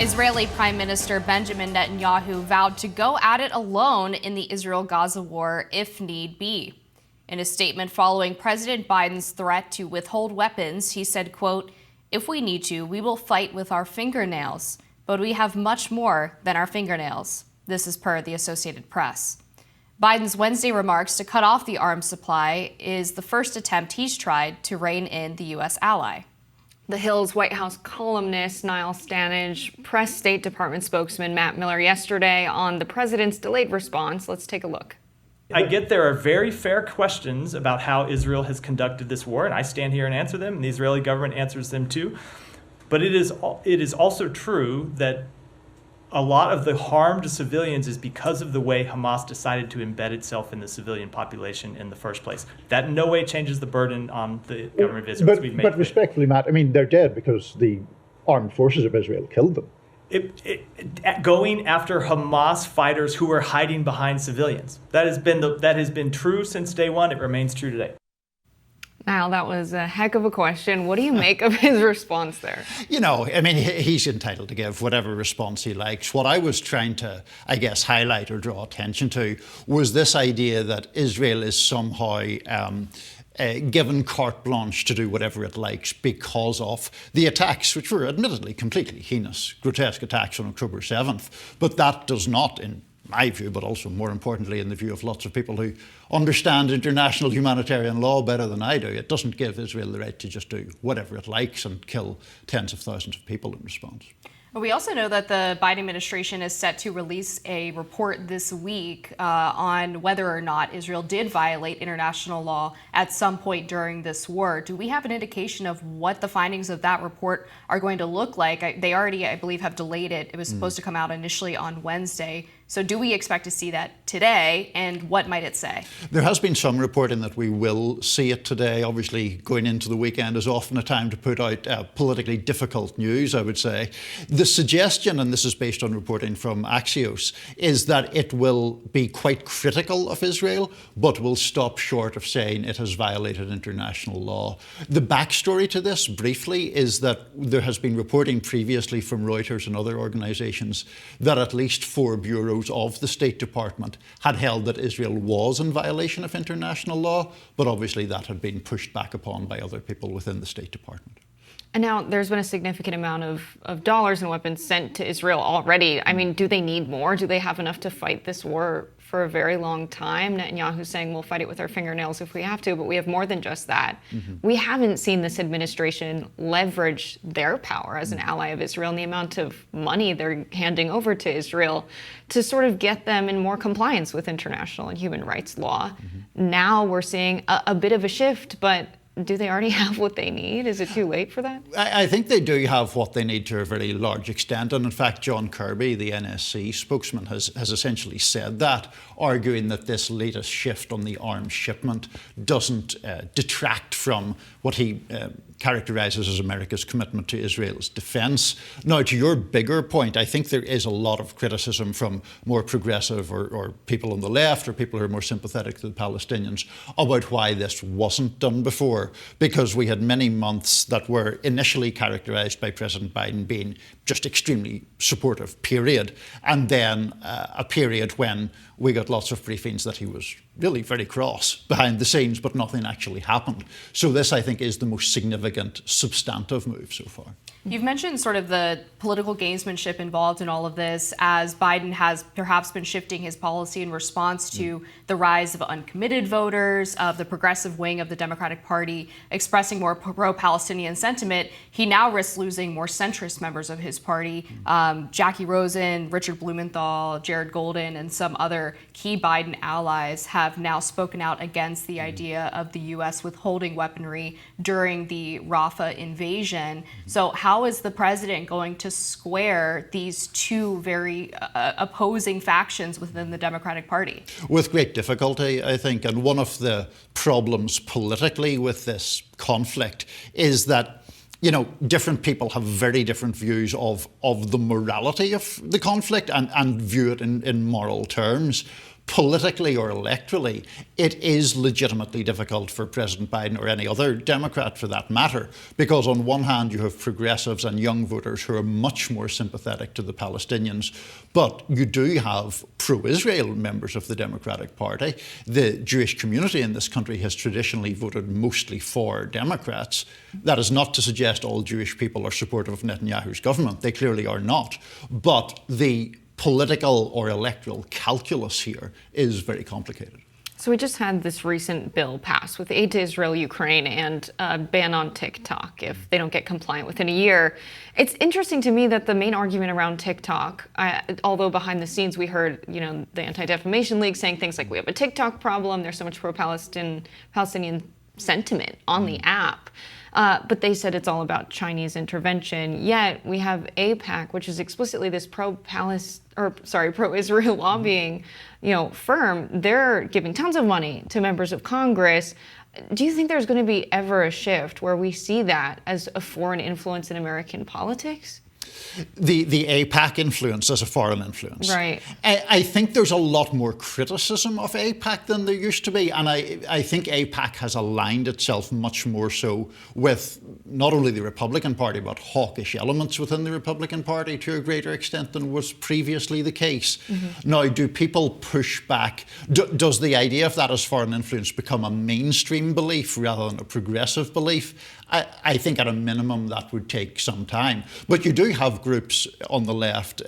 Israeli Prime Minister Benjamin Netanyahu vowed to go at it alone in the Israel-Gaza war if need be. In a statement following President Biden's threat to withhold weapons, he said, quote, "If we need to, we will fight with our fingernails, but we have much more than our fingernails." This is per the Associated Press. Biden's Wednesday remarks to cut off the arms supply is the first attempt he's tried to rein in the U.S. ally. The Hill's White House columnist Niall Stanage pressed State Department spokesman Matt Miller yesterday on the president's delayed response. Let's take a look. I get there are very fair questions about how Israel has conducted this war, and I stand here and answer them, and the Israeli government answers them too. But it is also true that a lot of the harm to civilians is because of the way Hamas decided to embed itself in the civilian population in the first place. That in no way changes the burden on the government of Israel. But respectfully, Matt, I mean, they're dead because the armed forces of Israel killed them. Going after Hamas fighters who are hiding behind civilians. That has been true since day one. It remains true today. Niall, that was a heck of a question. What do you make of his response there? You know, I mean, he's entitled to give whatever response he likes. What I was trying to, I guess, highlight or draw attention to was this idea that Israel is somehow given carte blanche to do whatever it likes because of the attacks, which were admittedly completely heinous, grotesque attacks on October 7th. But that does not, in my view, but also more importantly in the view of lots of people who understand international humanitarian law better than I do, it doesn't give Israel the right to just do whatever it likes and kill tens of thousands of people in response. We also know that the Biden administration is set to release a report this week on whether or not Israel did violate international law at some point during this war. Do we have an indication of what the findings of that report are going to look like? They already, I believe, have delayed it. It was supposed to come out initially on Wednesday. So do we expect to see that today, and what might it say? There has been some reporting that we will see it today. Obviously, going into the weekend is often a time to put out politically difficult news, I would say. The suggestion, and this is based on reporting from Axios, is that it will be quite critical of Israel, but will stop short of saying it has violated international law. The backstory to this, briefly, is that there has been reporting previously from Reuters and other organisations that at least 4 bureaus of the State Department had held that Israel was in violation of international law, but obviously that had been pushed back upon by other people within the State Department. And now there's been a significant amount of dollars and weapons sent to Israel already. I mean, do they need more? Do they have enough to fight this war for a very long time? Netanyahu's saying we'll fight it with our fingernails if we have to, but we have more than just that. We haven't seen this administration leverage their power as an ally of Israel and the amount of money they're handing over to Israel to sort of get them in more compliance with international and human rights law. Now we're seeing a bit of a shift, but do they already have what they need? Is it too late for that? I think they do have what they need to a very large extent. And in fact, John Kirby, the NSC spokesman, has essentially said that, arguing that this latest shift on the arms shipment doesn't detract from what he characterises as America's commitment to Israel's defence. Now, to your bigger point, I think there is a lot of criticism from more progressive or people on the left or people who are more sympathetic to the Palestinians about why this wasn't done before, because we had many months that were initially characterised by President Biden being just extremely supportive, period, and then a period when we got lots of briefings that he was really very cross behind the scenes, but nothing actually happened. So this, I think, is the most significant substantive move so far. You've mentioned sort of the political gamesmanship involved in all of this, as Biden has perhaps been shifting his policy in response to the rise of uncommitted voters, of the progressive wing of the Democratic Party expressing more pro-Palestinian sentiment. He now risks losing more centrist members of his party. Jackie Rosen, Richard Blumenthal, Jared Golden, and some other key Biden allies have now spoken out against the idea of the U.S. withholding weaponry during the Rafah invasion. So how is the president going to square these two very opposing factions within the Democratic Party? With great difficulty, I think. And one of the problems politically with this conflict is that, you know, different people have very different views of the morality of the conflict and view it in moral terms. politically or electorally, it is legitimately difficult for President Biden or any other Democrat for that matter, because on one hand you have progressives and young voters who are much more sympathetic to the Palestinians, but you do have pro-Israel members of the Democratic Party. The Jewish community in this country has traditionally voted mostly for Democrats. That is not to suggest all Jewish people are supportive of Netanyahu's government. They clearly are not. But the political or electoral calculus here is very complicated. So we just had this recent bill passed with aid to Israel, Ukraine, and a ban on TikTok if they don't get compliant within a year. It's interesting to me that the main argument around TikTok, although behind the scenes we heard, the Anti-Defamation League saying things like we have a TikTok problem, there's so much Palestinian sentiment on the app. But they said it's all about Chinese intervention. Yet we have AIPAC, which is explicitly this pro-Israel lobbying, firm. They're giving tons of money to members of Congress. Do you think there's going to be ever a shift where we see that as a foreign influence in American politics? The AIPAC influence as a foreign influence. Right. I think there's a lot more criticism of AIPAC than there used to be, and I think AIPAC has aligned itself much more so with not only the Republican Party, but hawkish elements within the Republican Party to a greater extent than was previously the case. Mm-hmm. Now, do people push back? Does the idea of that as foreign influence become a mainstream belief rather than a progressive belief? I think at a minimum that would take some time. But you do have groups on the left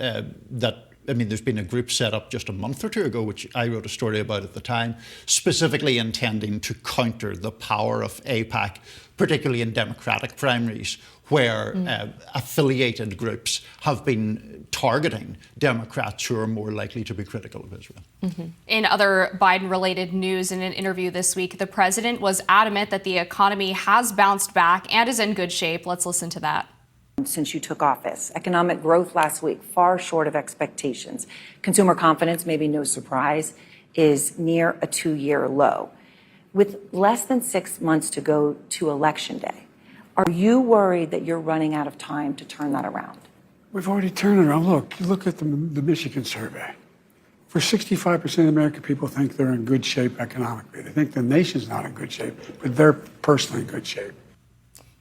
there's been a group set up just a month or two ago, which I wrote a story about at the time, specifically intending to counter the power of AIPAC, particularly in Democratic primaries, where affiliated groups have been targeting Democrats who are more likely to be critical of Israel. Mm-hmm. In other Biden-related news, in an interview this week, the president was adamant that the economy has bounced back and is in good shape. Let's listen to that. Since you took office, economic growth last week far short of expectations. Consumer confidence, maybe no surprise, is near a 2-year low. With less than 6 months to go to Election Day, are you worried that you're running out of time to turn that around? We've already turned it around. Look at the Michigan survey. For 65% of American people think they're in good shape economically. They think the nation's not in good shape, but they're personally in good shape.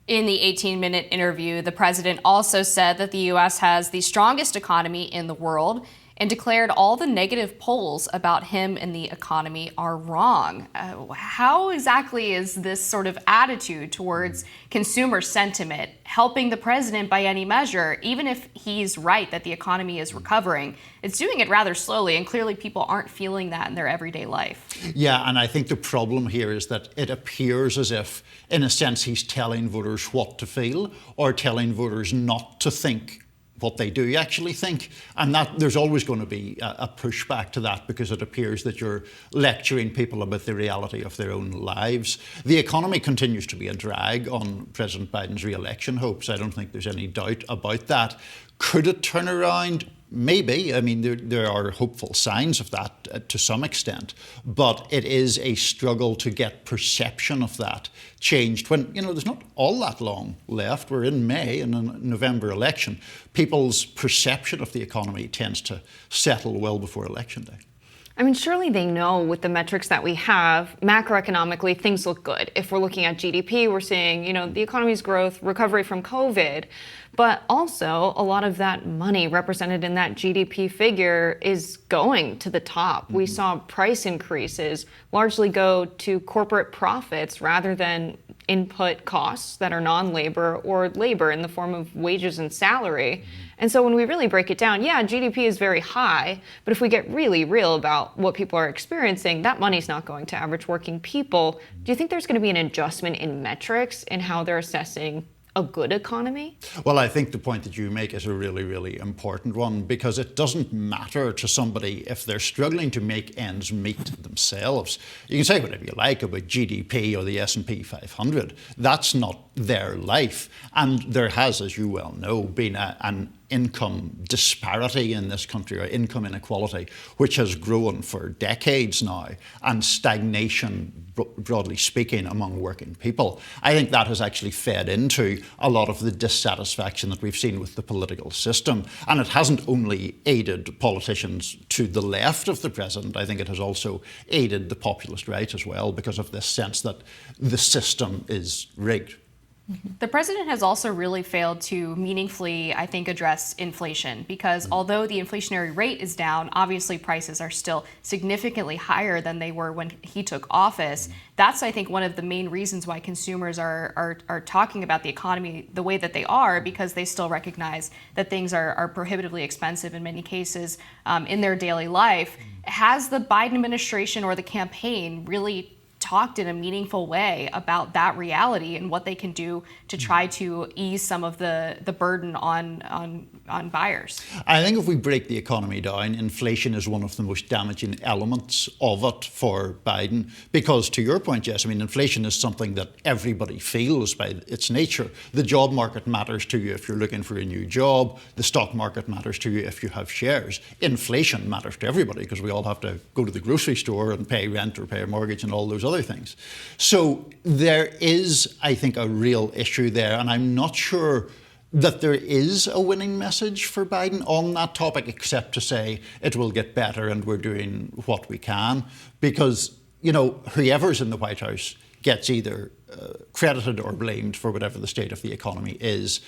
In the 18-minute interview, the president also said that the U.S. has the strongest economy in the world and declared all the negative polls about him and the economy are wrong. How exactly is this sort of attitude towards consumer sentiment helping the president by any measure, even if he's right that the economy is recovering? It's doing it rather slowly, and clearly people aren't feeling that in their everyday life. Yeah, and I think the problem here is that it appears as if, in a sense, he's telling voters what to feel or telling voters not to think what they do actually think. And that there's always going to be a pushback to that, because it appears that you're lecturing people about the reality of their own lives. The economy continues to be a drag on President Biden's re-election hopes. I don't think there's any doubt about that. Could it turn around? Maybe. I mean, there are hopeful signs of that to some extent, but it is a struggle to get perception of that changed when, there's not all that long left. We're in May in a November election. People's perception of the economy tends to settle well before Election Day. I mean, surely they know with the metrics that we have, macroeconomically, things look good. If we're looking at GDP, we're seeing, the economy's growth, recovery from COVID. But also, a lot of that money represented in that GDP figure is going to the top. Mm-hmm. We saw price increases largely go to corporate profits rather than input costs that are non-labor or labor in the form of wages and salary. Mm-hmm. And so when we really break it down, yeah, GDP is very high, but if we get really real about what people are experiencing, that money's not going to average working people. Do you think there's going to be an adjustment in metrics in how they're assessing a good economy? Well, I think the point that you make is a really, really important one, because it doesn't matter to somebody if they're struggling to make ends meet themselves. You can say whatever you like about GDP or the S&P 500. That's not their life. And there has, as you well know, been an income disparity in this country, or income inequality, which has grown for decades now, and stagnation, broadly speaking, among working people. I think that has actually fed into a lot of the dissatisfaction that we've seen with the political system. And it hasn't only aided politicians to the left of the president, I think it has also aided the populist right as well, because of this sense that the system is rigged. The president has also really failed to meaningfully, I think, address inflation, because although the inflationary rate is down, obviously prices are still significantly higher than they were when he took office. That's, I think, one of the main reasons why consumers are talking about the economy the way that they are, because they still recognize that things are prohibitively expensive in many cases in their daily life. Has the Biden administration or the campaign really talked in a meaningful way about that reality and what they can do to try to ease some of the burden on buyers? I think if we break the economy down, inflation is one of the most damaging elements of it for Biden, because to your point, Jess, I mean, inflation is something that everybody feels by its nature. The job market matters to you if you're looking for a new job. The stock market matters to you if you have shares. Inflation matters to everybody because we all have to go to the grocery store and pay rent or pay a mortgage and all those other things. So there is, I think, a real issue there, and I'm not sure that there is a winning message for Biden on that topic, except to say it will get better and we're doing what we can, because, you know, whoever's in the White House gets either credited or blamed for whatever the state of the economy is.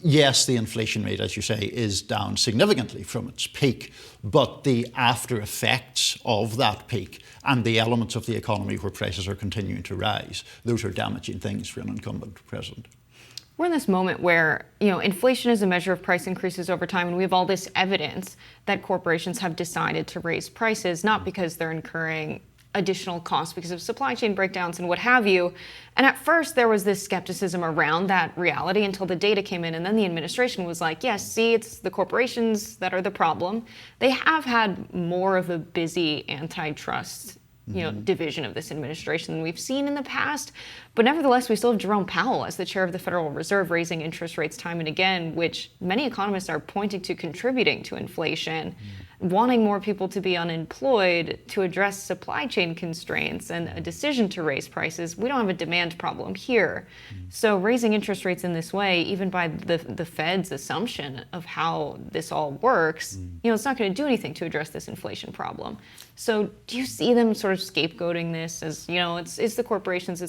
Yes, the inflation rate, as you say, is down significantly from its peak, but the after effects of that peak and the elements of the economy where prices are continuing to rise, those are damaging things for an incumbent president. We're in this moment where, inflation is a measure of price increases over time, and we have all this evidence that corporations have decided to raise prices, not because they're incurring additional costs because of supply chain breakdowns and what have you. And at first there was this skepticism around that reality until the data came in, and then the administration was like, yes, see, it's the corporations that are the problem. They have had more of a busy antitrust division of this administration than we've seen in the past. But nevertheless, we still have Jerome Powell as the chair of the Federal Reserve raising interest rates time and again, which many economists are pointing to contributing to inflation, wanting more people to be unemployed to address supply chain constraints and a decision to raise prices. We don't have a demand problem here. So raising interest rates in this way, even by the Fed's assumption of how this all works, it's not going to do anything to address this inflation problem. So do you see them sort of scapegoating this as, it's the corporations,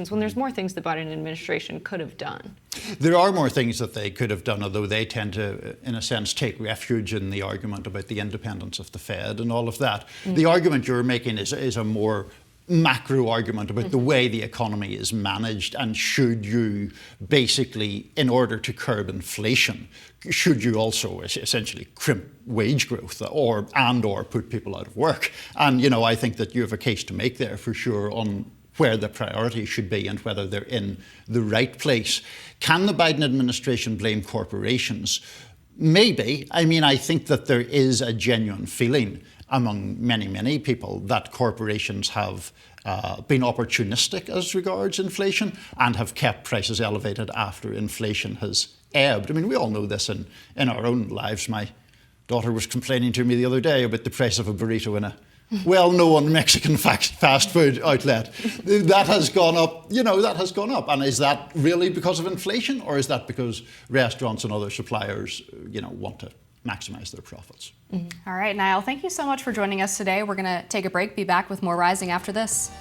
when there's more things the Biden administration could have done? There are more things that they could have done, although they tend to, in a sense, take refuge in the argument about the independence of the Fed and all of that. The argument you're making is a more macro argument about the way the economy is managed, and should you basically, in order to curb inflation, should you also essentially crimp wage growth or put people out of work? And, I think that you have a case to make there for sure on where the priorities should be and whether they're in the right place. Can the Biden administration blame corporations? Maybe. I think that there is a genuine feeling among many, many people that corporations have been opportunistic as regards inflation and have kept prices elevated after inflation has ebbed. We all know this in our own lives. My daughter was complaining to me the other day about the price of a burrito in a well-known Mexican fast food outlet. That has gone up, that has gone up. And is that really because of inflation, or is that because restaurants and other suppliers, want to maximize their profits? All right, Niall, thank you so much for joining us today. We're going to take a break, be back with more Rising after this.